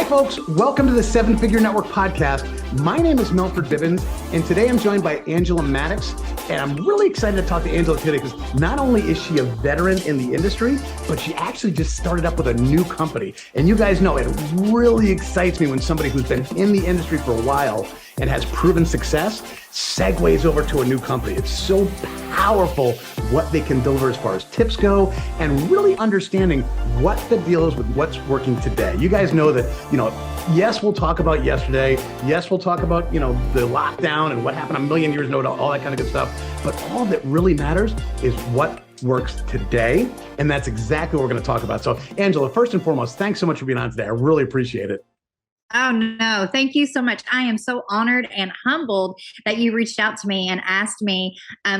Hi, folks. Welcome to the Seven Figure Network podcast. My name is Melford Bibbins, and today I'm joined by Angela Maddox. And I'm really excited to talk to Angela today because not only is she a veteran in the industry, but she actually just started up with a new company. And you guys know it really excites me when somebody who's been in the industry for a while and has proven success segues over to a new company. It's so powerful what they can deliver as far as tips go and really understanding what the deal is with what's working today. You guys know that, yes, we'll talk about yesterday. Yes, we'll talk about, the lockdown and what happened a million years ago, all that kind of good stuff. But all that really matters is what works today. And that's exactly what we're going to talk about. So Angela, first and foremost, thanks so much for being on today. I really appreciate it. Oh, no. Thank you so much. I am so honored and humbled that you reached out to me and asked me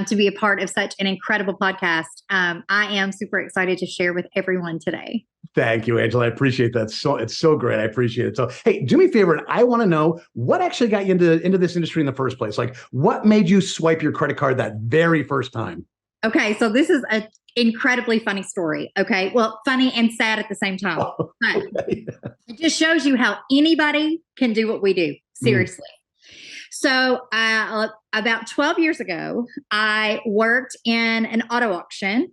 to be a part of such an incredible podcast. I am super excited to share with everyone today. Thank you, Angela. I appreciate that. It's so great. I appreciate it. So, hey, do me a favor. And I want to know what actually got you into this industry in the first place. Like, what made you swipe your credit card that very first time? Okay. So this is an incredibly funny story. Okay. Well, funny and sad at the same time. Oh, okay. It just shows you how anybody can do what we do. Seriously. So about 12 years ago, I worked in an auto auction.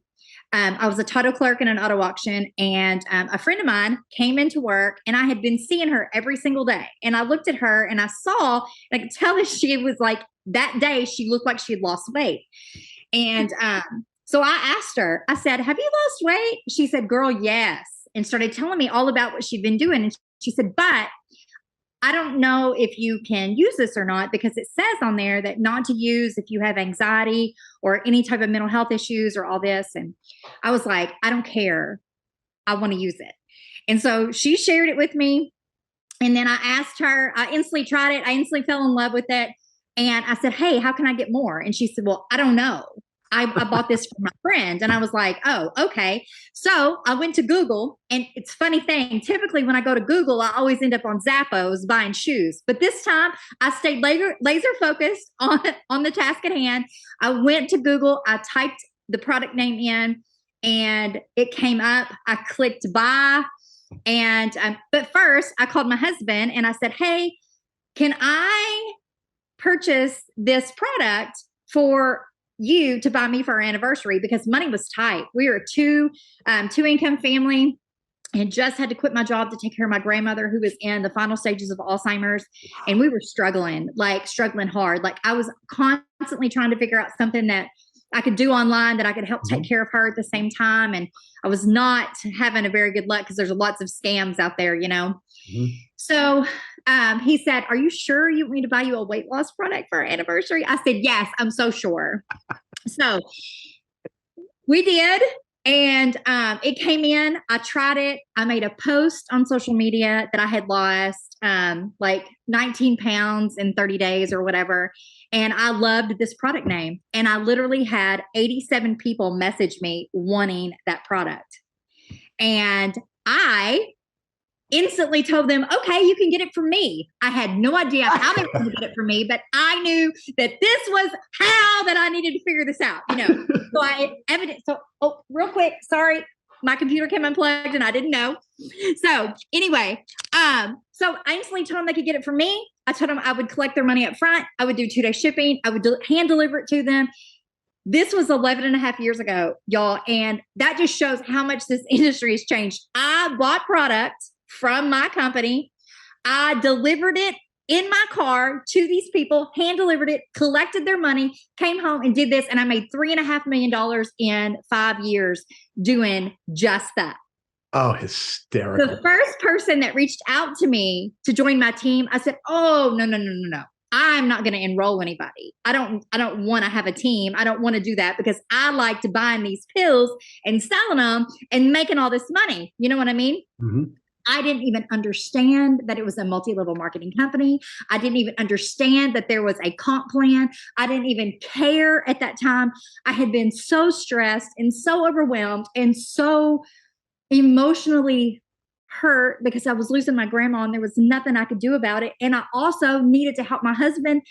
I was a title clerk in an auto auction, and a friend of mine came into work, and I had been seeing her every single day. And I looked at her and I saw, I could tell that she was like, that day she looked like she had lost weight. And so I asked her, I said, "Have you lost weight?" She said, "Girl, yes." And started telling me all about what she'd been doing. And she said, "But I don't know if you can use this or not, because it says on there that not to use if you have anxiety or any type of mental health issues or all this." And I was like, "I don't care. I want to use it." And so she shared it with me. And then I asked her, I instantly tried it. I instantly fell in love with it. And I said, "Hey, how can I get more?" And she said, "Well, I don't know. I bought this from my friend." And I was like, "Oh, okay." So I went to Google, and it's a funny thing. Typically when I go to Google, I always end up on Zappos buying shoes. But this time I stayed laser focused on the task at hand. I went to Google, I typed the product name in, and it came up. I clicked buy. And, but first I called my husband and I said, "Hey, can I purchase this product for you to buy me for our anniversary?" Because money was tight. We were a two income family, and just had to quit my job to take care of my grandmother, who was in the final stages of Alzheimer's. And we were struggling hard. Like, I was constantly trying to figure out something that I could do online that I could help take care of her at the same time. And I was not having a very good luck because there's lots of scams out there, So he said, "Are you sure you want me to buy you a weight loss product for our anniversary?" I said, "Yes, I'm so sure." So we did. And it came in. I tried it. I made a post on social media that I had lost like 19 pounds in 30 days or whatever. And I loved this product name. And I literally had 87 people message me wanting that product. And I instantly told them, "Okay, you can get it from me." I had no idea how they were going to get it from me, but I knew that this was how that I needed to figure this out, So real quick, sorry, my computer came unplugged and I didn't know. So anyway, so I instantly told them they could get it from me. I told them I would collect their money up front. I would do 2-day shipping. I would hand deliver it to them. This was 11 and a half years ago, y'all. And that just shows how much this industry has changed. I bought product from my company. I delivered it in my car to these people, hand delivered it, collected their money, came home and did this. And I made $3.5 million in 5 years doing just that. Oh, hysterical. The first person that reached out to me to join my team, I said, "Oh, no. I'm not going to enroll anybody. I don't want to have a team. I don't want to do that because I like to buying these pills and selling them and making all this money." You know what I mean? Mm-hmm. I didn't even understand that it was a multi-level marketing company. I didn't even understand that there was a comp plan. I didn't even care at that time. I had been so stressed and so overwhelmed and so emotionally hurt because I was losing my grandma and there was nothing I could do about it. And I also needed to help my husband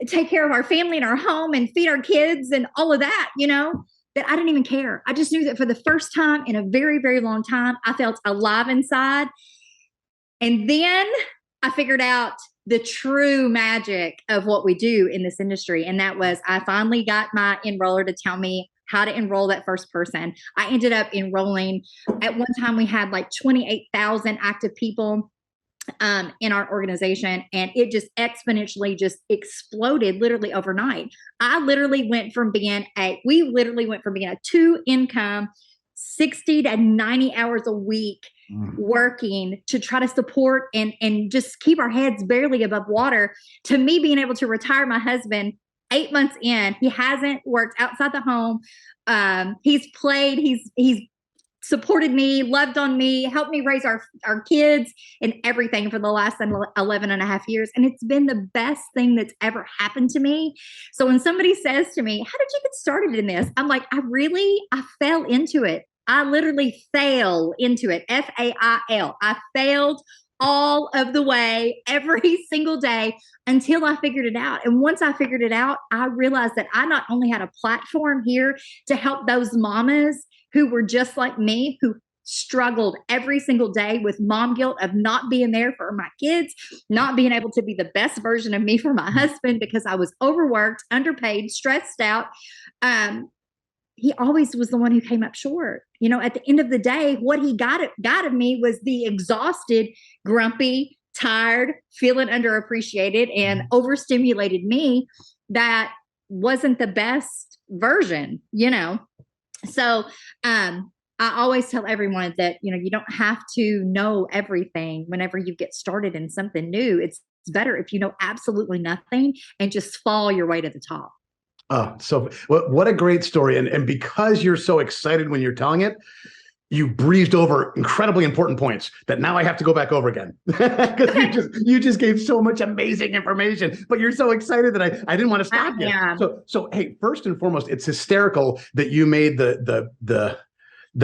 take care of our family and our home and feed our kids and all of that, that I didn't even care. I just knew that for the first time in a very, very long time, I felt alive inside. And then I figured out the true magic of what we do in this industry. And that was, I finally got my enroller to tell me how to enroll that first person. I ended up enrolling. At one time, we had like 28,000 active people in our organization, and it just exponentially just exploded literally overnight. We literally went from being a 2-income, 60 to 90 hours a week working to try to support and just keep our heads barely above water, to me being able to retire my husband 8 months in. He hasn't worked outside the home. He's played, he's supported me, loved on me, helped me raise our kids and everything for the last 11 and a half years. And it's been the best thing that's ever happened to me. So when somebody says to me, how did you get started in this? I'm like, I fell into it. I literally fell into it. Fail. I failed all of the way, every single day, until I figured it out. And once I figured it out, I realized that I not only had a platform here to help those mamas who were just like me, who struggled every single day with mom guilt of not being there for my kids, not being able to be the best version of me for my husband because I was overworked, underpaid, stressed out. He always was the one who came up short. At the end of the day, what he got of me was the exhausted, grumpy, tired, feeling underappreciated and overstimulated me that wasn't the best version, So I always tell everyone that, you don't have to know everything whenever you get started in something new. It's better if you know absolutely nothing and just fall your way to the top. Oh, so what a great story. And because you're so excited when you're telling it, you breezed over incredibly important points that now I have to go back over again because you just gave so much amazing information, but you're so excited that I didn't want to stop you. So hey, first and foremost, it's hysterical that you made the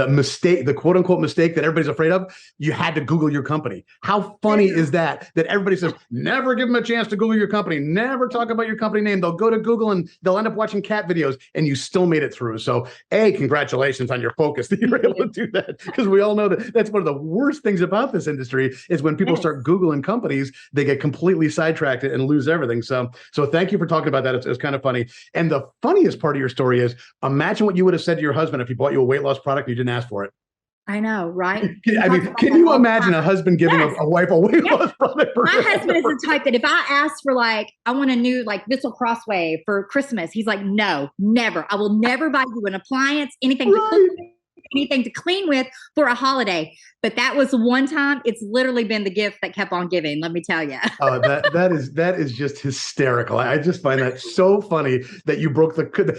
mistake, the quote unquote mistake that everybody's afraid of. You had to Google your company. How funny is that everybody says, never give them a chance to Google your company. Never talk about your company name. They'll go to Google and they'll end up watching cat videos, and you still made it through. So congratulations on your focus that you were able to do that, because we all know that that's one of the worst things about this industry is when people start Googling companies, they get completely sidetracked and lose everything. So thank you for talking about that. It's kind of funny. And the funniest part of your story is, imagine what you would have said to your husband if he bought you a weight loss product and you didn't ask for it. I know, right? Can you imagine a husband giving a wife a weight loss product? My husband is the type that if I ask for I want a new Vissel Crossway for Christmas, he's like, no, never. I will never buy you an appliance, anything to cook with, anything to clean with for a holiday. But that was one time. It's literally been the gift that kept on giving, let me tell you. Oh, that is just hysterical. I just find that so funny that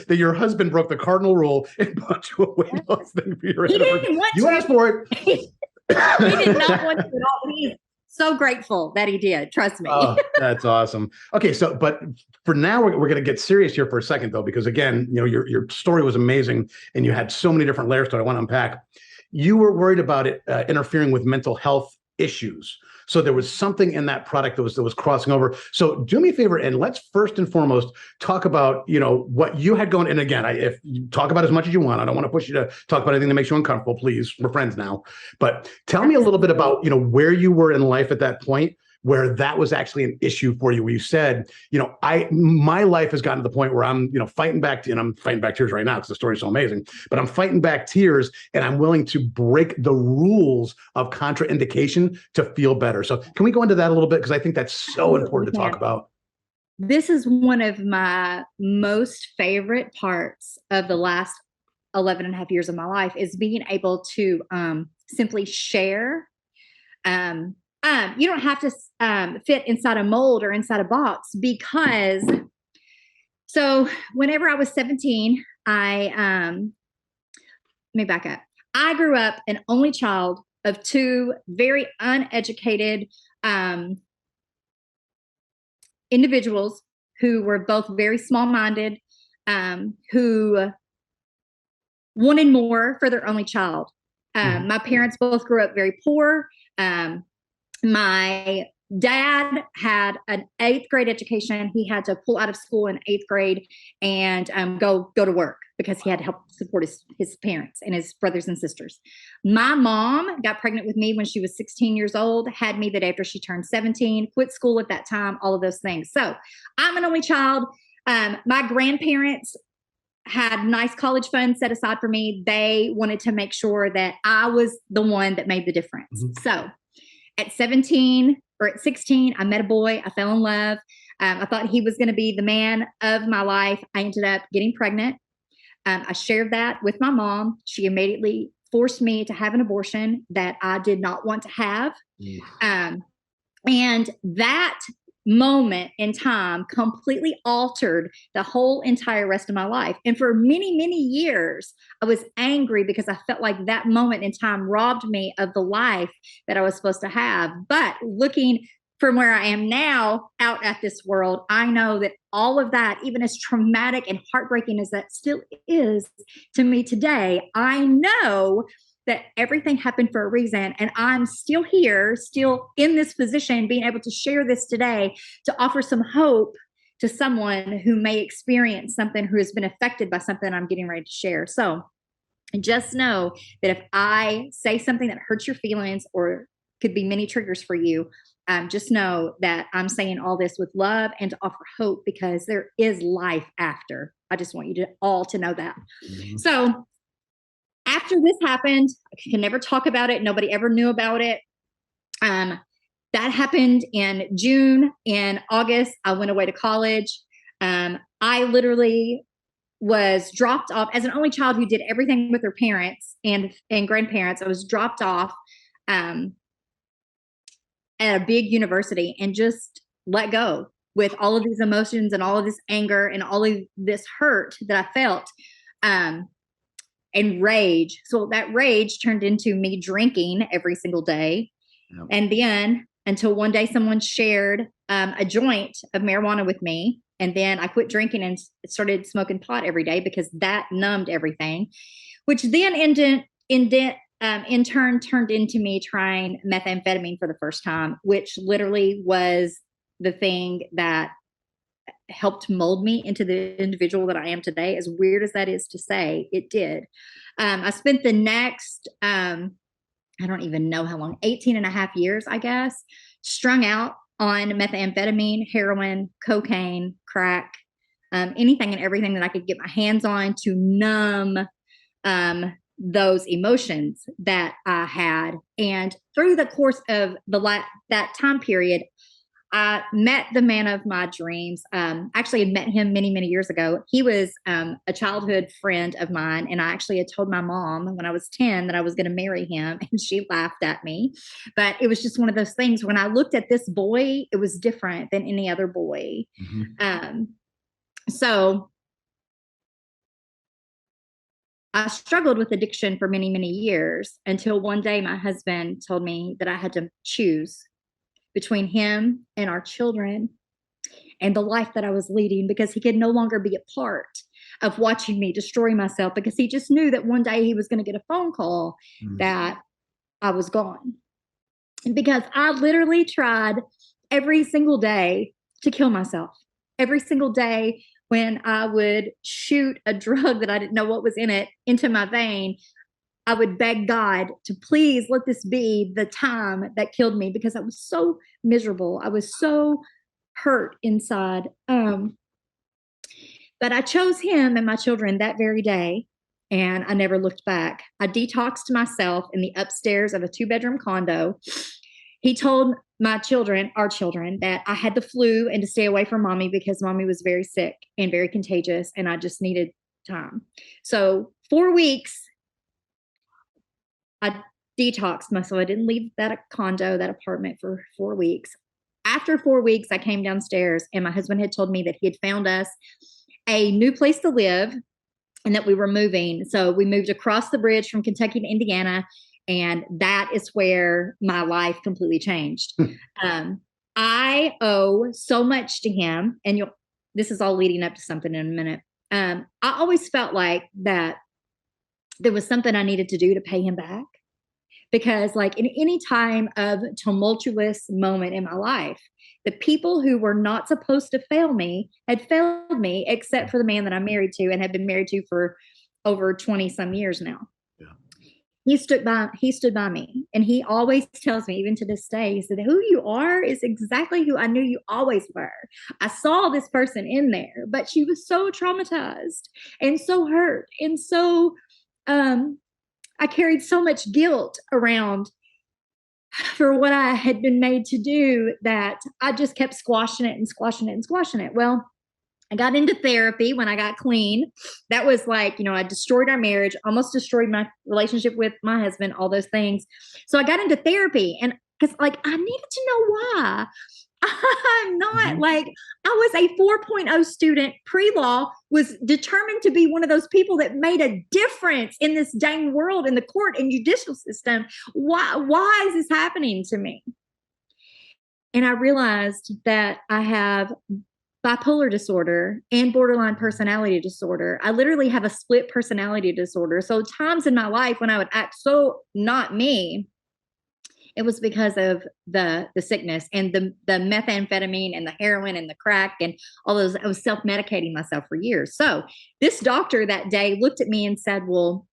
that your husband broke the cardinal rule and bought you a weight loss thing for your anniversary. You asked for it. He did not want to at all. He's so grateful that he did. Trust me. Oh, that's awesome. Okay, but for now, we're going to get serious here for a second, though, because again, your story was amazing, and you had so many different layers to it. I want to unpack. You were worried about it interfering with mental health issues. So there was something in that product that was crossing over. So do me a favor, and let's first and foremost talk about what you had going. And again, if you talk about as much as you want, I don't want to push you to talk about anything that makes you uncomfortable. Please, we're friends now. But tell me a little bit about where you were in life at that point, where that was actually an issue for you, where you said, my life has gotten to the point where I'm, fighting back, and I'm fighting back tears right now because the story's so amazing, but I'm fighting back tears and I'm willing to break the rules of contraindication to feel better. So can we go into that a little bit? Because I think that's so important to talk about. This is one of my most favorite parts of the last 11 and a half years of my life, is being able to simply share. You don't have to fit inside a mold or inside a box, because whenever I was 17, let me back up. I grew up an only child of two very uneducated individuals who were both very small-minded, who wanted more for their only child. My parents both grew up very poor. My Dad had an 8th grade education. He had to pull out of school in 8th grade and go to work because he had to help support his parents and his brothers and sisters. My mom got pregnant with me when she was 16 years old, had me the day after she turned 17, quit school at that time, all of those things. So I'm an only child. My grandparents had nice college funds set aside for me. They wanted to make sure that I was the one that made the difference. Mm-hmm. So at 17 or at 16, I met a boy. I fell in love. I thought he was going to be the man of my life. I ended up getting pregnant. I shared that with my mom. She immediately forced me to have an abortion that I did not want to have. And that moment in time completely altered the whole entire rest of my life. And for many, many years, I was angry because I felt like that moment in time robbed me of the life that I was supposed to have. But looking from where I am now out at this world, I know that all of that, even as traumatic and heartbreaking as that still is to me today, I know that everything happened for a reason. And I'm still here, still in this position, being able to share this today to offer some hope to someone who may experience something, who has been affected by something I'm getting ready to share. So just know that if I say something that hurts your feelings or could be many triggers for you, just know that I'm saying all this with love and to offer hope, because there is life after. I just want you to all to know that. Mm-hmm. So after this happened, I can never talk about it. Nobody ever knew about it. That happened in June. In August, I went away to college. I literally was dropped off as an only child who did everything with her parents and grandparents. I was dropped off at a big university and just let go with all of these emotions and all of this anger and all of this hurt that I felt. And rage. So that rage turned into me drinking every single day. Yep. And then until one day someone shared a joint of marijuana with me. And then I quit drinking and started smoking pot every day because that numbed everything, which then in turn turned into me trying methamphetamine for the first time, which literally was the thing that helped mold me into the individual that I am today. As weird as that is to say, it did. I spent the next, I don't even know how long, 18 and a half years, I guess, strung out on methamphetamine, heroin, cocaine, crack, anything and everything that I could get my hands on to numb those emotions that I had. And through the course of that time period, I met the man of my dreams. Actually had met him many, many years ago. He was a childhood friend of mine. And I actually had told my mom when I was 10 that I was going to marry him. And she laughed at me. But it was just one of those things. When I looked at this boy, it was different than any other boy. Mm-hmm. So I struggled with addiction for many, many years until one day my husband told me that I had to choose between him and our children and the life that I was leading, because he could no longer be a part of watching me destroy myself, because he just knew that one day he was going to get a phone call that I was gone. And because I literally tried every single day to kill myself. Every single day when I would shoot a drug that I didn't know what was in it into my vein, I would beg God to please let this be the time that killed me, because I was so miserable. I was so hurt inside. But I chose him and my children that very day, and I never looked back. I detoxed myself in the upstairs of a 2-bedroom condo. He told my children, our children, that I had the flu and to stay away from mommy because mommy was very sick and very contagious, and I just needed time. So 4 weeks, I detoxed myself. I didn't leave that condo, that apartment, for 4 weeks. After 4 weeks, I came downstairs and my husband had told me that he had found us a new place to live and that we were moving. So we moved across the bridge from Kentucky to Indiana, and that is where my life completely changed. I owe so much to him, and this is all leading up to something in a minute. I always felt like that there was something I needed to do to pay him back, because like in any time of tumultuous moment in my life, the people who were not supposed to fail me had failed me, except for the man that I'm married to and have been married to for over 20 some years now. Yeah. He stood by me, and he always tells me, even to this day, he said, who you are is exactly who I knew you always were. I saw this person in there, but she was so traumatized and so hurt. And so I carried so much guilt around for what I had been made to do that I just kept squashing it and squashing it and squashing it. Well, I got into therapy when I got clean. That was like, I destroyed our marriage, almost destroyed my relationship with my husband, all those things. So I got into therapy, and because like I needed to know why. I'm not like, I was a 4.0 student, pre-law, was determined to be one of those people that made a difference in this dang world, in the court and judicial system. Why is this happening to me? And I realized that I have bipolar disorder and borderline personality disorder. I literally have a split personality disorder. So times in my life when I would act so not me, it was because of the sickness and the methamphetamine and the heroin and the crack and all those. I was self-medicating myself for years. So this doctor that day looked at me and said, well,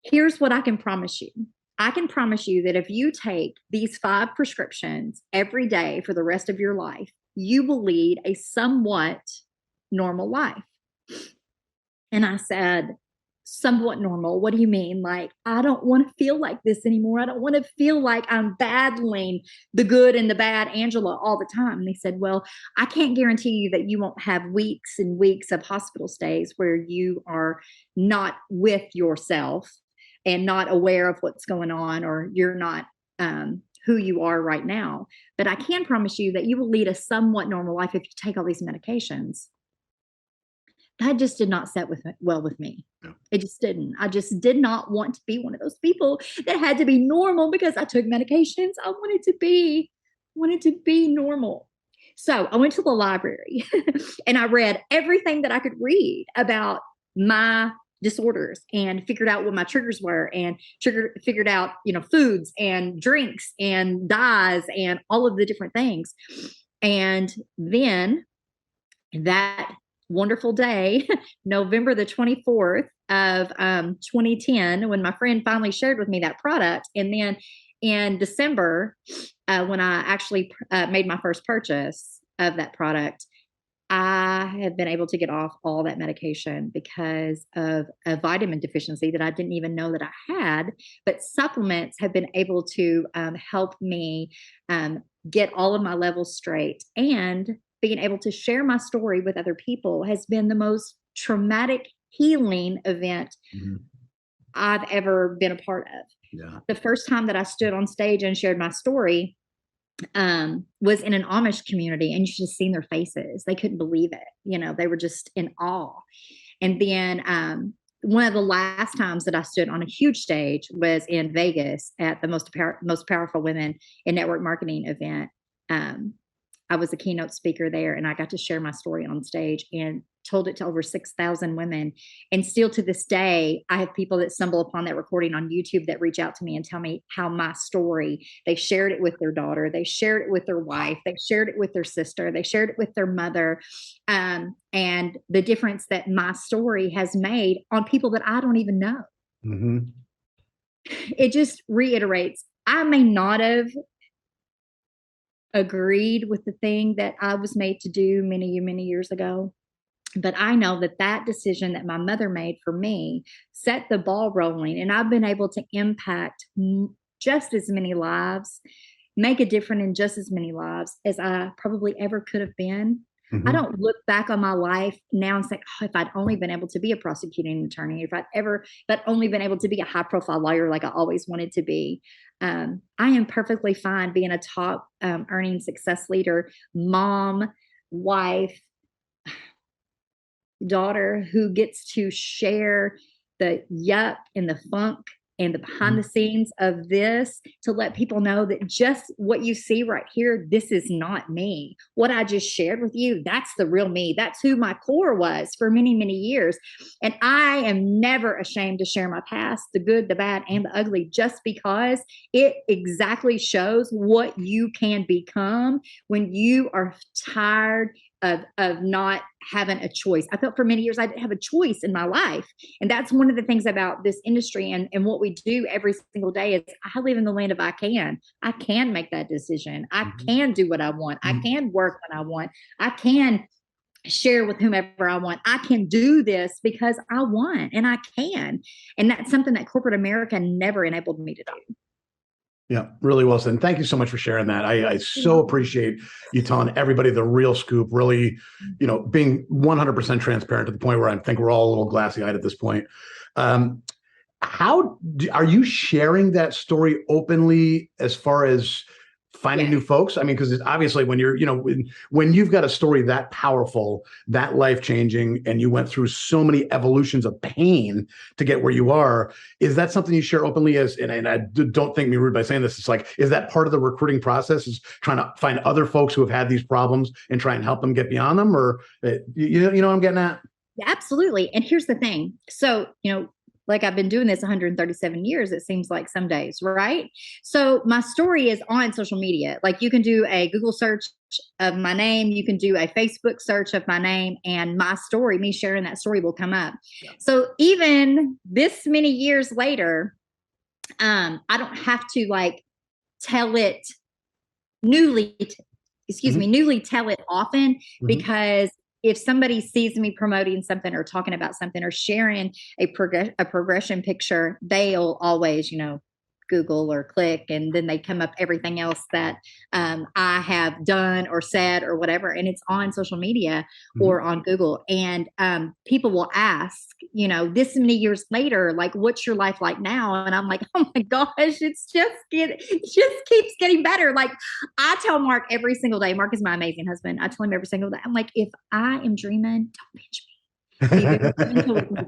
here's what I can promise you. I can promise you that if you take these 5 prescriptions every day for the rest of your life, you will lead a somewhat normal life. And I said, somewhat normal? What do you mean? Like, I don't want to feel like this anymore. I don't want to feel like I'm battling the good and the bad Angela all the time. And they said, well, I can't guarantee you that you won't have weeks and weeks of hospital stays where you are not with yourself and not aware of what's going on, or you're not who you are right now. But I can promise you that you will lead a somewhat normal life if you take all these medications. That just did not set well with me. No. It just didn't. I just did not want to be one of those people that had to be normal because I took medications. I wanted to be normal. So I went to the library and I read everything that I could read about my disorders and figured out what my triggers were, and figured out, foods and drinks and dyes and all of the different things. And then that wonderful day, November the 24th of 2010, when my friend finally shared with me that product. And then in December, when I actually made my first purchase of that product, I have been able to get off all that medication because of a vitamin deficiency that I didn't even know that I had. But supplements have been able to help me get all of my levels straight. And being able to share my story with other people has been the most traumatic healing event I've ever been a part of. Yeah. The first time that I stood on stage and shared my story was in an Amish community, and you should have seen their faces. They couldn't believe it. They were just in awe. And then one of the last times that I stood on a huge stage was in Vegas at the most powerful women in network marketing event. I was a keynote speaker there, and I got to share my story on stage and told it to over 6,000 women. And still to this day, I have people that stumble upon that recording on YouTube that reach out to me and tell me how my story, they shared it with their daughter, they shared it with their wife, they shared it with their sister, they shared it with their mother, and the difference that my story has made on people that I don't even know. Mm-hmm. It just reiterates, I may not have agreed with the thing that I was made to do many years ago, but I know that decision that my mother made for me set the ball rolling, and I've been able to impact just as many lives, make a difference in just as many lives as I probably ever could have been. Mm-hmm. I don't look back on my life now and say, oh, if I'd only been able to be a prosecuting attorney, if I'd only been able to be a high profile lawyer like I always wanted to be. I am perfectly fine being a top earning success leader, mom, wife, daughter who gets to share the yuck and the funk and the behind the scenes of this to let people know that just what you see right here, this is not me. What I just shared with you, that's the real me. That's who my core was for many, many years. And I am never ashamed to share my past, the good, the bad, and the ugly, just because it exactly shows what you can become when you are tired of not having a choice. I felt for many years I didn't have a choice in my life. And that's one of the things about this industry and what we do every single day is I live in the land of I can. I can make that decision. I can do what I want. I can work when I want. I can share with whomever I want. I can do this because I want and I can. And that's something that corporate America never enabled me to do. Yeah, really well said. And thank you so much for sharing that. I so appreciate you telling everybody the real scoop, really, being 100% transparent to the point where I think we're all a little glassy-eyed at this point. Are you sharing that story openly as far as finding new folks? I mean, because it's obviously when you're, when you've got a story that powerful, that life-changing, and you went through so many evolutions of pain to get where you are, is that something you share openly as, and I don't think me rude by saying this, it's like, is that part of the recruiting process, is trying to find other folks who have had these problems and try and help them get beyond them? Or, you know what I'm getting at? Absolutely. And here's the thing. So, like I've been doing this 137 years, it seems like some days, right? So my story is on social media. Like you can do a Google search of my name, you can do a Facebook search of my name, and my story, me sharing that story, will come up. Yeah. So even this many years later, I don't have to like tell it newly tell it often, because if somebody sees me promoting something or talking about something or sharing a progression picture, they'll always, Google or click, and then they come up everything else that I have done or said or whatever, and it's on social media or on Google. And people will ask, this many years later, like, what's your life like now? And I'm like, oh my gosh, it just keeps getting better. Like I tell Mark every single day, Mark is my amazing husband. I tell him every single day, I'm like, if I am dreaming, don't pinch me.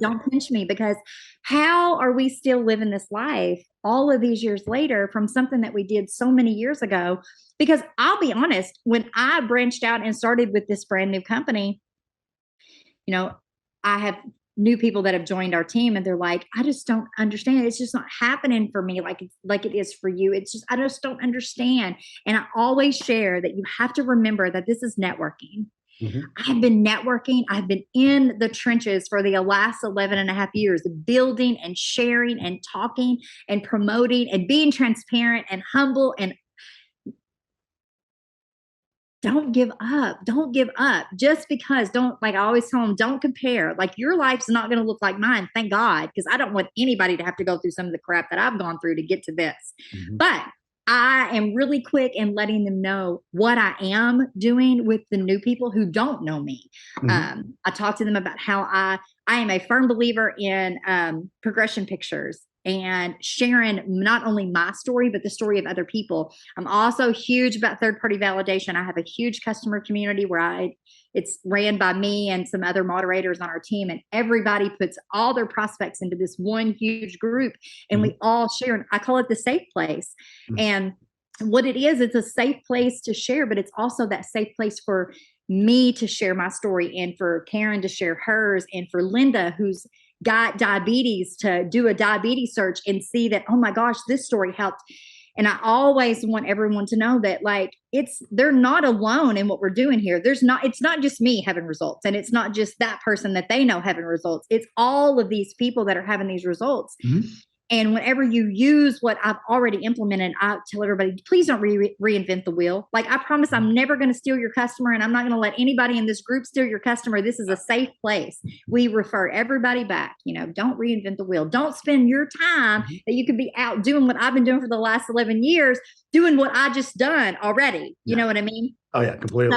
Don't pinch me, because how are we still living this life all of these years later from something that we did so many years ago? Because I'll be honest, when I branched out and started with this brand new company, I have new people that have joined our team, and they're like, I just don't understand. It's just not happening for me like it is for you. It's just, I just don't understand. And I always share that you have to remember that this is networking. I've been networking. I've been in the trenches for the last 11 and a half years, building and sharing and talking and promoting and being transparent and humble. And don't give up. Don't give up. Just because I always tell them, don't compare. Like your life's not going to look like mine. Thank God. Because I don't want anybody to have to go through some of the crap that I've gone through to get to this. But I am really quick in letting them know what I am doing with the new people who don't know me. I talk to them about how I am a firm believer in progression pictures and sharing not only my story, but the story of other people. I'm also huge about third-party validation. I have a huge customer community where it's ran by me and some other moderators on our team, and everybody puts all their prospects into this one huge group, and we all share. And I call it the safe place. And what it is, it's a safe place to share, but it's also that safe place for me to share my story, and for Karen to share hers, and for Linda, who's got diabetes, to do a diabetes search and see that, oh my gosh, this story helped. And I always want everyone to know that they're not alone in what we're doing here. It's not just me having results, and it's not just that person that they know having results. It's all of these people that are having these results. And whenever you use what I've already implemented, I tell everybody, please don't reinvent the wheel. Like, I promise I'm never going to steal your customer, and I'm not going to let anybody in this group steal your customer. This is a safe place. We refer everybody back. Don't reinvent the wheel. Don't spend your time that you could be out doing what I've been doing for the last 11 years, doing what I just done already. You know what I mean? Oh yeah, completely.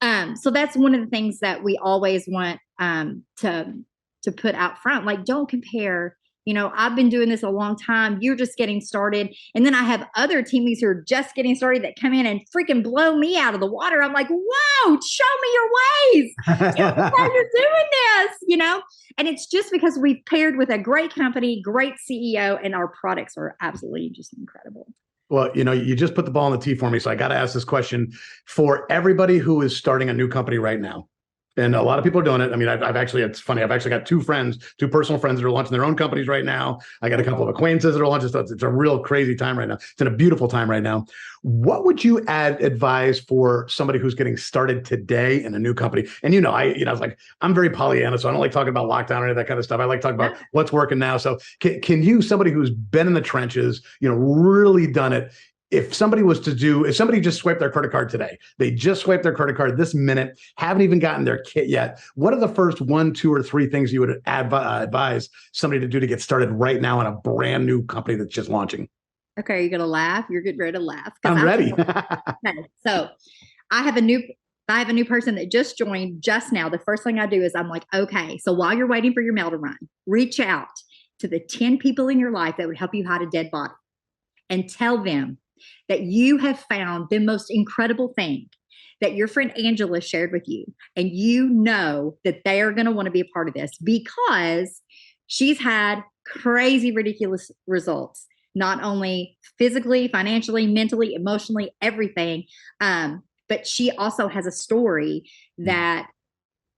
So that's one of the things that we always want to put out front. Like, don't compare I've been doing this a long time. You're just getting started. And then I have other teammates who are just getting started that come in and freaking blow me out of the water. I'm like, whoa, show me your ways. Tell me how you're doing this, And it's just because we've paired with a great company, great CEO, and our products are absolutely just incredible. Well, you just put the ball on the tee for me. So I got to ask this question for everybody who is starting a new company right now. And a lot of people are doing it. I mean, it's funny. I've actually got two personal friends that are launching their own companies right now. I got a couple of acquaintances that are launching stuff. It's a real crazy time right now. It's in a beautiful time right now. What would you advise for somebody who's getting started today in a new company? And I was like, I'm very Pollyanna, so I don't like talking about lockdown or any of that kind of stuff. I like talking about what's working now. So can you, somebody who's been in the trenches, really done it, if somebody just swiped their credit card today, they just swiped their credit card this minute, haven't even gotten their kit yet, what are the first 1, 2, or 3 things you would advise somebody to do to get started right now in a brand new company that's just launching? Okay, you're gonna laugh. You're getting ready to laugh. I'm ready. Okay, so I have a new person that just joined just now. The first thing I do is I'm like, okay, so while you're waiting for your mail to run, reach out to the 10 people in your life that would help you hide a dead body and tell them that you have found the most incredible thing that your friend Angela shared with you. And that they are going to want to be a part of this because she's had crazy, ridiculous results, not only physically, financially, mentally, emotionally, everything. But she also has a story that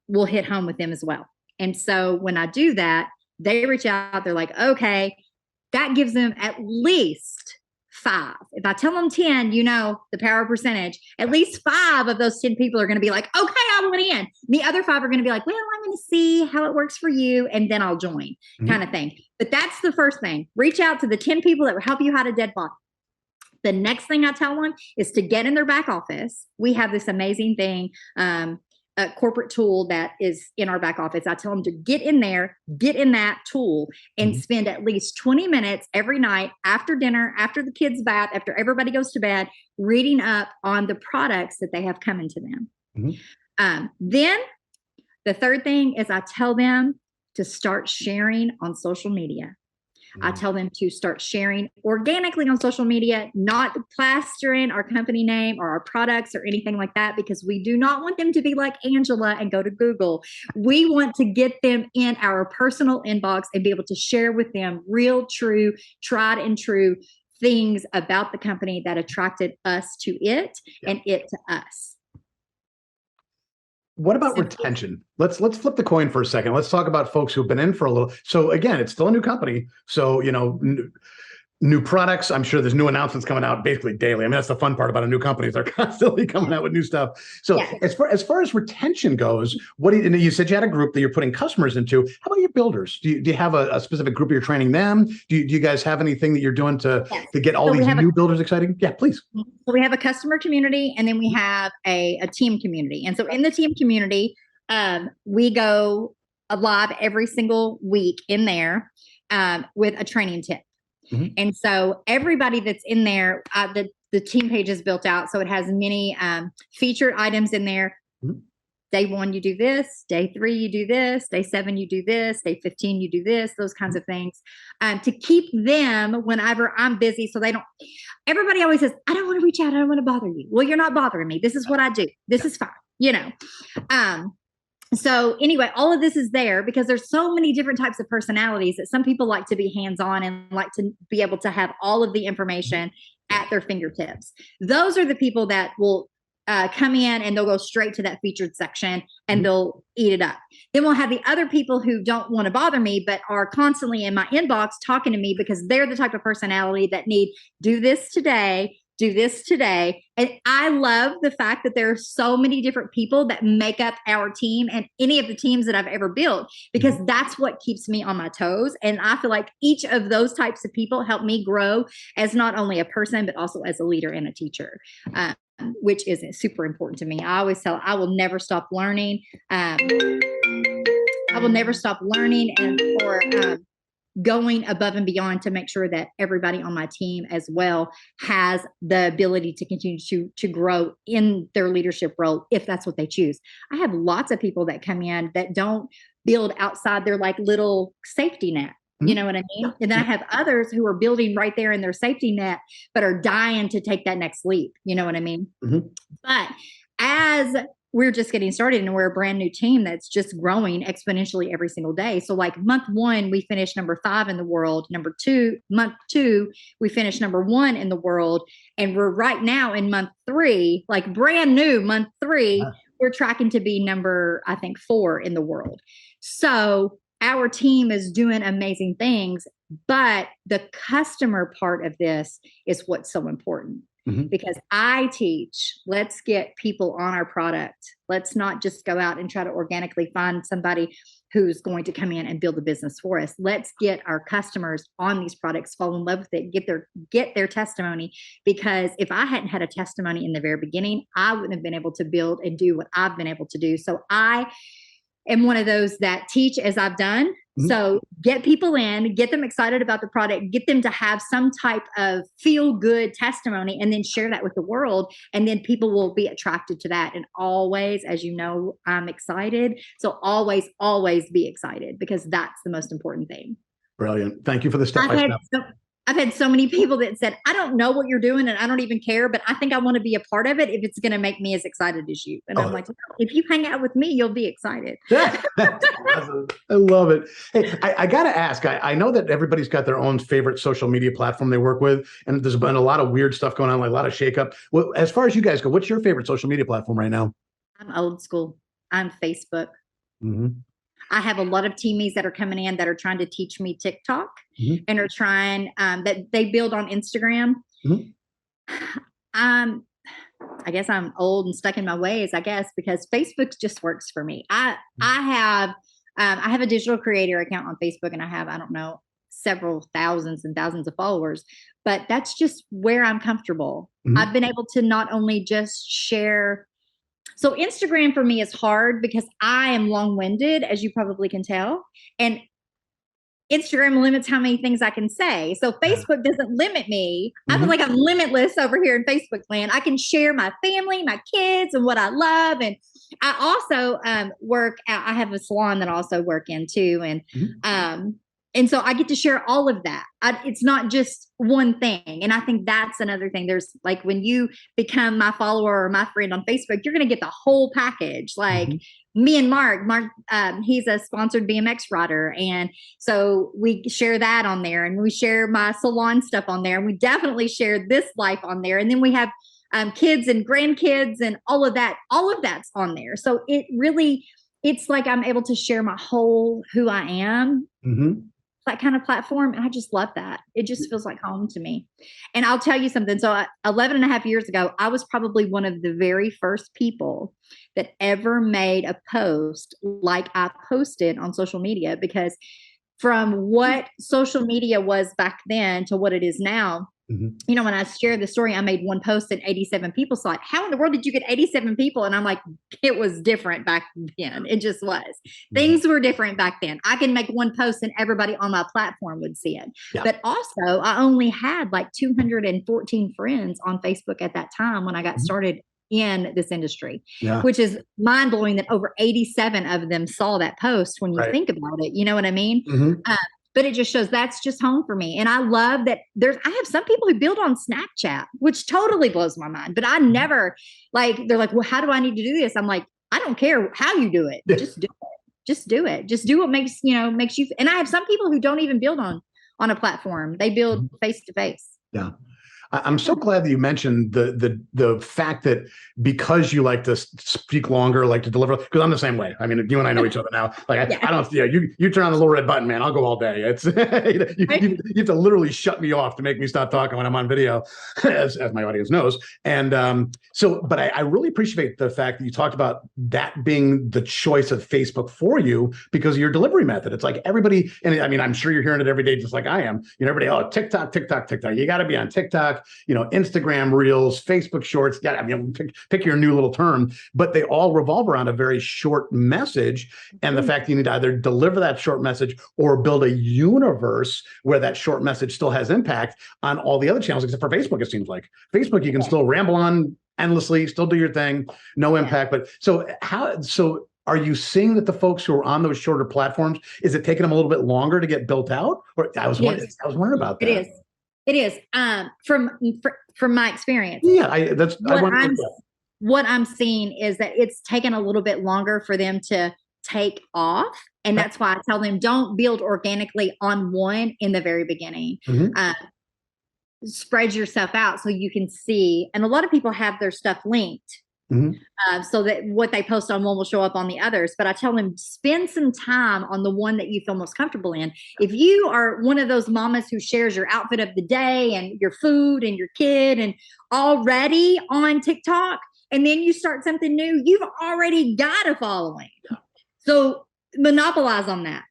will hit home with them as well. And so when I do that, they reach out, they're like, okay, that gives them at least 5. If I tell them 10, the power percentage, at least 5 of those 10 people are going to be like, okay, I want in. The other 5 are going to be like, well, I'm going to see how it works for you. And then I'll join kind of thing. But that's the first thing. Reach out to the 10 people that will help you hide a dead body. The next thing I tell them is to get in their back office. We have this amazing thing, a corporate tool that is in our back office. I tell them to get in there, get in that tool and spend at least 20 minutes every night after dinner, after the kids' bath, after everybody goes to bed, reading up on the products that they have coming to them. Then the third thing is I tell them to start sharing on social media. I tell them to start sharing organically on social media, not plastering our company name or our products or anything like that, because we do not want them to be like Angela and go to Google. We want to get them in our personal inbox and be able to share with them real, true, tried and true things about the company that attracted us to it and it to us. What about retention? Let's flip the coin for a second. Let's talk about folks who've been in for a little. So again, it's still a new company. So, new products. I'm sure there's new announcements coming out basically daily. I mean, that's the fun part about a new company is they're constantly coming out with new stuff. So as far as retention goes, you said you had a group that you're putting customers into. How about your builders? Do you have a specific group you're training them? Do you guys have anything that you're doing to get all these new builders excited? Yeah, please. So we have a customer community and then we have a team community. And so in the team community, we go live every single week in there with a training tip. And so everybody that's in there, the team page is built out. So it has many featured items in there. Day 1, you do this. Day 3, you do this. Day 7, you do this. Day 15, you do this. Those kinds of things to keep them whenever I'm busy. So everybody always says, I don't want to reach out. I don't want to bother you. Well, you're not bothering me. This is what I do. This is fine. So anyway, all of this is there because there's so many different types of personalities that some people like to be hands-on and like to be able to have all of the information at their fingertips. Those are the people that will come in and they'll go straight to that featured section and they'll eat it up. Then we'll have the other people who don't want to bother me, but are constantly in my inbox talking to me because they're the type of personality that need do this today. And I love the fact that there are so many different people that make up our team and any of the teams that I've ever built, because that's what keeps me on my toes. And I feel like each of those types of people help me grow as not only a person, but also as a leader and a teacher, which is super important to me. I always tell, I will never stop learning. I will never stop learning or going above and beyond to make sure that everybody on my team as well has the ability to continue to grow in their leadership role if that's what they choose. I have lots of people that come in that don't build outside their like little safety net. You know what I mean? And then I have others who are building right there in their safety net, but are dying to take that next leap. You know what I mean? But as we're just getting started and we're a brand new team that's just growing exponentially every single day. So like month 1, we finished number 5 in the world. Month 2, we finished number 1 in the world. And we're right now in month 3, like brand new month 3, we're tracking to be number, I think, 4 in the world. So our team is doing amazing things, but the customer part of this is what's so important. Because I teach, let's get people on our product. Let's not just go out and try to organically find somebody who's going to come in and build a business for us. Let's get our customers on these products, fall in love with it, get their testimony. Because if I hadn't had a testimony in the very beginning, I wouldn't have been able to build and do what I've been able to do. So I am one of those that teach as I've done. So get people in, get them excited about the product, get them to have some type of feel good testimony, and then share that with the world. And then people will be attracted to that. And always, as you know, I'm excited. So always, always be excited, because that's the most important thing. Brilliant. Thank you for the step by step. I've had so many people that said, I don't know what you're doing and I don't even care, but I think I want to be a part of it if it's going to make me as excited as you. And I'm like, if you hang out with me, you'll be excited. Awesome. I love it. Hey, I got to ask, I know that everybody's got their own favorite social media platform they work with, and there's been a lot of weird stuff going on, like a lot of shakeup. Well, as far as you guys go, what's your favorite social media platform right now? I'm old school. I'm Facebook. I have a lot of teamies that are coming in that are trying to teach me TikTok and are trying that they build on Instagram. I guess I'm old and stuck in my ways, I guess, because Facebook just works for me. I have a digital creator account on Facebook, and I have, I don't know, several thousands and thousands of followers, but that's just where I'm comfortable. I've been able to not only just share. So Instagram for me is hard because I am long-winded, as you probably can tell. And Instagram limits how many things I can say. So Facebook doesn't limit me. I feel like I'm limitless over here in Facebook land. I can share my family, my kids, and what I love. And I also work out. I have a salon that I also work in too. And so I get to share all of that. It's not just one thing. And I think that's another thing. There's like, when you become my follower or my friend on Facebook, you're going to get the whole package. Like me and Mark, he's a sponsored BMX rider. And so we share that on there, and we share my salon stuff on there. And we definitely share this life on there. And then we have kids and grandkids and all of that. All of that's on there. So it's like I'm able to share my whole who I am. That kind of platform. And I just love that. It just feels like home to me. And I'll tell you something. So 11 and a half years ago, I was probably one of the very first people that ever made a post like I posted on social media, because from what social media was back then to what it is now, you know, when I shared the story, I made one post and 87 people saw it. How in the world did you get 87 people? And I'm like, it was different back then. It just was. Things were different back then. I can make one post and everybody on my platform would see it. But also, I only had like 214 friends on Facebook at that time when I got started in this industry, which is mind blowing that over 87 of them saw that post when you think about it. You know what I mean? But it just shows that's just home for me. And I love that I have some people who build on Snapchat, which totally blows my mind. But I never, they're like, well, how do I need to do this? I'm like, I don't care how you do it. Just do it. Just do it. Just do what makes you. And I have some people who don't even build on a platform. They build face to face. Yeah. I'm so glad that you mentioned the fact that because you like to speak longer, like to deliver, because I'm the same way. I mean, you and I know each other now. Like I don't, you turn on the little red button, man, I'll go all day. It's you have to literally shut me off to make me stop talking when I'm on video, as my audience knows. And but I really appreciate the fact that you talked about that being the choice of Facebook for you because of your delivery method. It's like everybody, and I mean, I'm sure you're hearing it every day, just like I am. Everybody, TikTok. You got to be on TikTok. Instagram Reels, Facebook Shorts. Yeah, I mean, pick your new little term, but they all revolve around a very short message. And the fact that you need to either deliver that short message or build a universe where that short message still has impact on all the other channels, except for Facebook, it seems like. Facebook, you can still ramble on endlessly, still do your thing, no impact. But so Are you seeing that the folks who are on those shorter platforms, is it taking them a little bit longer to get built out? Or I was wondering about that. It is. From my experience. Yeah, what I'm seeing is that it's taken a little bit longer for them to take off. And that's why I tell them, don't build organically on one in the very beginning. Spread yourself out so you can see. And a lot of people have their stuff linked. So that what they post on one will show up on the others. But I tell them, spend some time on the one that you feel most comfortable in. If you are one of those mamas who shares your outfit of the day and your food and your kid and already on TikTok, and then you start something new, you've already got a following. So monopolize on that.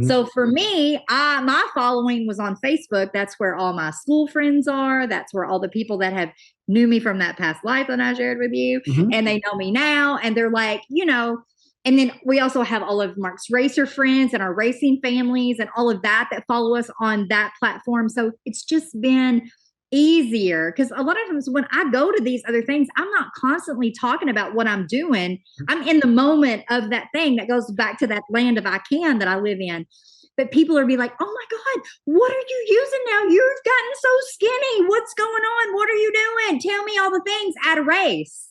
So for me, my following was on Facebook. That's where all my school friends are. That's where all the people that have knew me from that past life that I shared with you, and they know me now. And they're like, and then we also have all of Mark's racer friends and our racing families and all of that follow us on that platform. So it's just been easier because a lot of times when I go to these other things, I'm not constantly talking about what I'm doing. I'm in the moment of that thing that goes back to that land of I can that I live in. But people are be like, oh my God, what are you using now? You've gotten so skinny. What's going on? What are you doing? Tell me all the things at a race.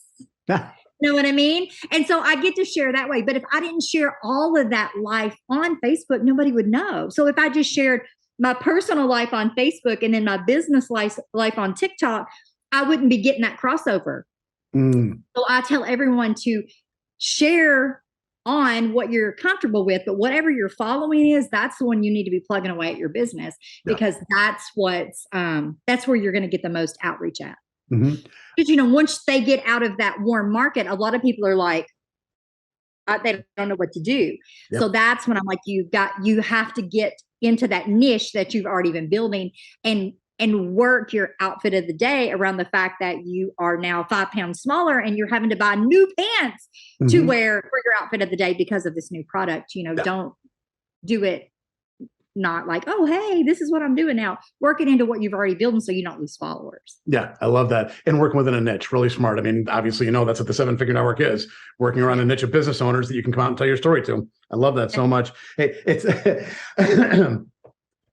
You know what I mean? And so I get to share that way. But if I didn't share all of that life on Facebook, nobody would know. So if I just shared my personal life on Facebook and then my business life on TikTok, I wouldn't be getting that crossover. So I tell everyone to share on what you're comfortable with, but whatever your following is, that's the one you need to be plugging away at your business because that's where you're going to get the most outreach at. Because, once they get out of that warm market, a lot of people are like, they don't know what to do. So that's when I'm like, you have to get into that niche that you've already been building and work your outfit of the day around the fact that you are now 5 pounds smaller and you're having to buy new pants to wear for your outfit of the day because of this new product. Don't do it not like, oh, hey, this is what I'm doing now. Work it into what you've already built so you don't lose followers. Yeah, I love that. And working within a niche, really smart. I mean, obviously, that's what the 7-Figure Network is, working around a niche of business owners that you can come out and tell your story to. I love that so much. Hey, it's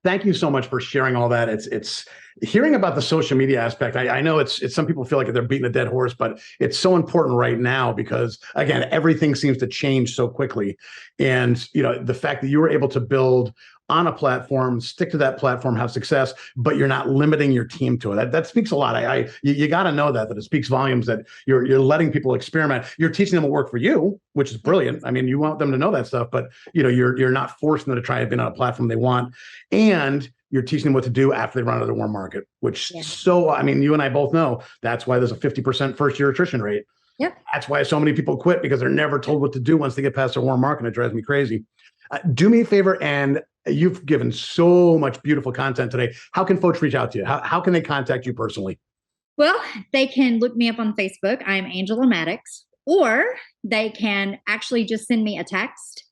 thank you so much for sharing all that. It's hearing about the social media aspect. I know it's some people feel like they're beating a dead horse, but it's so important right now because again, everything seems to change so quickly. And the fact that you were able to build on a platform, stick to that platform, have success, but you're not limiting your team to it. That speaks a lot. You got to know that it speaks volumes that you're letting people experiment. You're teaching them to work for you, which is brilliant. I mean, you want them to know that stuff, but you're not forcing them to try and be on a platform they want, and you're teaching them what to do after they run out of the warm market. Which you and I both know that's why there's a 50% first-year attrition rate. Yep. That's why so many people quit because they're never told what to do once they get past their warm market. It drives me crazy. Do me a favor, and you've given so much beautiful content today. How can folks reach out to you? How can they contact you personally? Well, they can look me up on Facebook. I'm Angela Maddox, or they can actually just send me a text.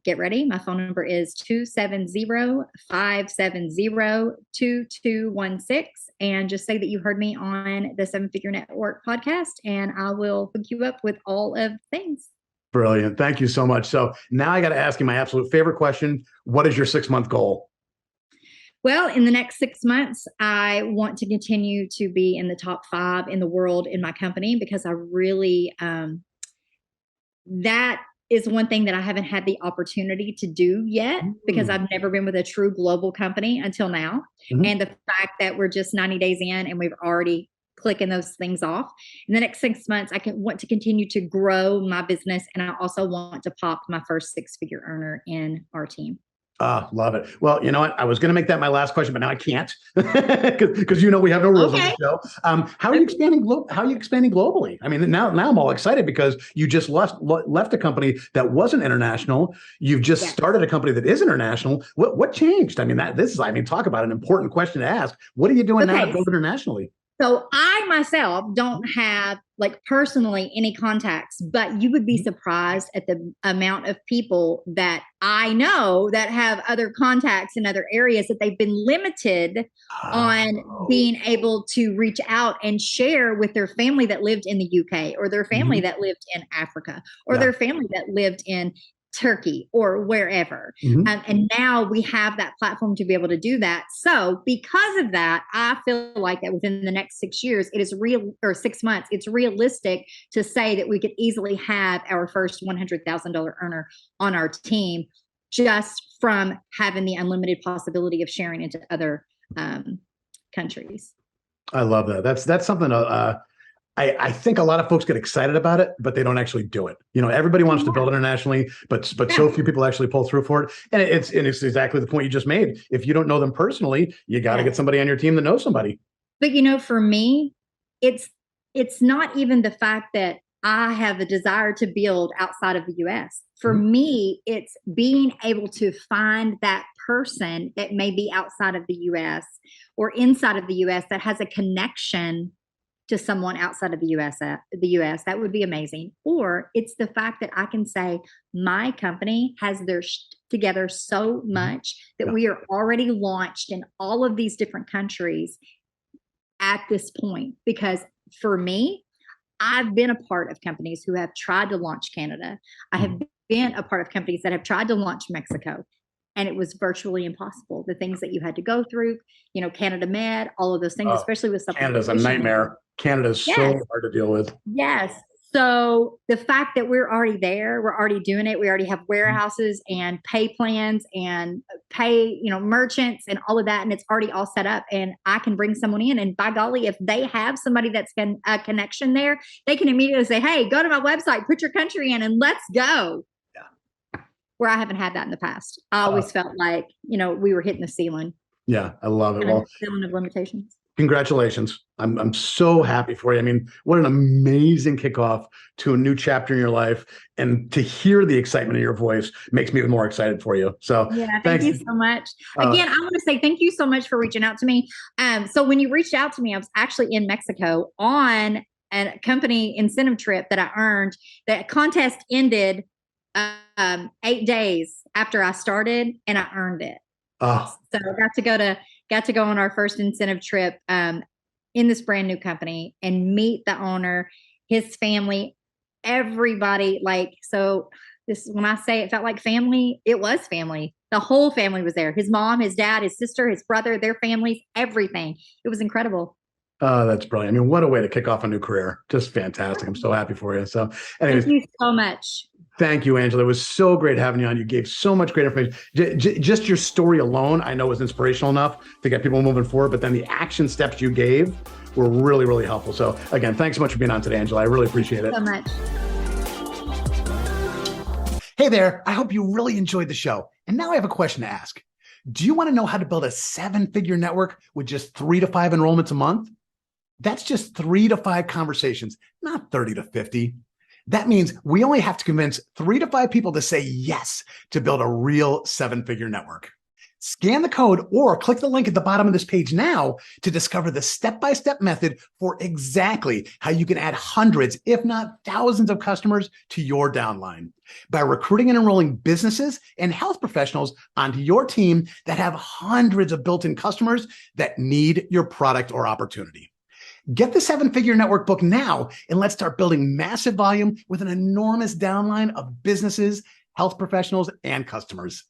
Get ready. My phone number is 270-570-2216, and just say that you heard me on the 7-Figure Network podcast, and I will hook you up with all of the things. Brilliant. Thank you so much. So now I got to ask you my absolute favorite question. What is your 6-month goal? Well, in the next 6 months, I want to continue to be in the top 5 in the world in my company because I really, that is one thing that I haven't had the opportunity to do yet because I've never been with a true global company until now. And the fact that we're just 90 days in and we've already clicking those things off. In the next 6 months, I want to continue to grow my business. And I also want to pop my first 6-figure earner in our team. Love it. Well, you know what? I was going to make that my last question, but now I can't because we have no rules on the show. How are you expanding? How are you expanding globally? I mean, now I'm all excited because you just left a company that wasn't international. You've just started a company that is international. What changed? I mean, talk about an important question to ask. What are you doing now to build internationally? So I myself don't have like personally any contacts, but you would be surprised at the amount of people that I know that have other contacts in other areas that they've been limited on being able to reach out and share with their family that lived in the UK, or their family that lived in Africa, or their family that lived in Turkey or wherever. And now we have that platform to be able to do that. So because of that, I feel like that within the next 6 years, it is real, or 6 months, it's realistic to say that we could easily have our first $100,000 earner on our team just from having the unlimited possibility of sharing into other countries. I love that. That's something I think a lot of folks get excited about it, but they don't actually do it. Everybody wants to build internationally, but so few people actually pull through for it. And it's exactly the point you just made. If you don't know them personally, you got to get somebody on your team that knows somebody. But for me, it's not even the fact that I have a desire to build outside of the US. For me, it's being able to find that person that may be outside of the US or inside of the US that has a connection to someone outside of the US. That would be amazing. Or it's the fact that I can say my company has their together so much that we are already launched in all of these different countries at this point. Because for me, I've been a part of companies who have tried to launch Canada. I have been a part of companies that have tried to launch Mexico, and it was virtually impossible. The things that you had to go through, Canada Med, all of those things, especially with something. Canada's a nightmare. Canada's so hard to deal with. Yes. So the fact that we're already there, we're already doing it. We already have warehouses and pay plans and pay, merchants and all of that. And it's already all set up, and I can bring someone in, and by golly, if they have somebody that's a connection there, they can immediately say, hey, go to my website, put your country in, and let's go. Yeah. Where I haven't had that in the past. I always felt like, we were hitting the ceiling. Yeah. I love it. Well, ceiling of limitations. Congratulations. I'm so happy for you. I mean, what an amazing kickoff to a new chapter in your life. And to hear the excitement in your voice makes me even more excited for you. So thank you so much. Again, I want to say thank you so much for reaching out to me. So when you reached out to me, I was actually in Mexico on a company incentive trip that I earned. The contest ended 8 days after I started, and I earned it. So I got to go on our first incentive trip in this brand new company and meet the owner, his family, everybody. So this, when I say it felt like family, it was family. The whole family was there. His mom, his dad, his sister, his brother, their families, everything. It was incredible. Oh, that's brilliant. I mean, what a way to kick off a new career. Just fantastic. I'm so happy for you. So anyways, thank you so much. Thank you, Angela. It was so great having you on. You gave so much great information. Just your story alone, I know, was inspirational enough to get people moving forward, but then the action steps you gave were really, really helpful. So again, thanks so much for being on today, Angela. I really appreciate it. So much. Hey there. I hope you really enjoyed the show. And now I have a question to ask. Do you want to know how to build a 7-figure network with just 3 to 5 enrollments a month? That's just 3 to 5 conversations, not 30 to 50. That means we only have to convince 3 to 5 people to say yes to build a real 7-figure network. Scan the code or click the link at the bottom of this page now to discover the step-by-step method for exactly how you can add hundreds, if not thousands of customers to your downline by recruiting and enrolling businesses and health professionals onto your team that have hundreds of built-in customers that need your product or opportunity. Get the 7-figure network book now, and let's start building massive volume with an enormous downline of businesses, health professionals, and customers.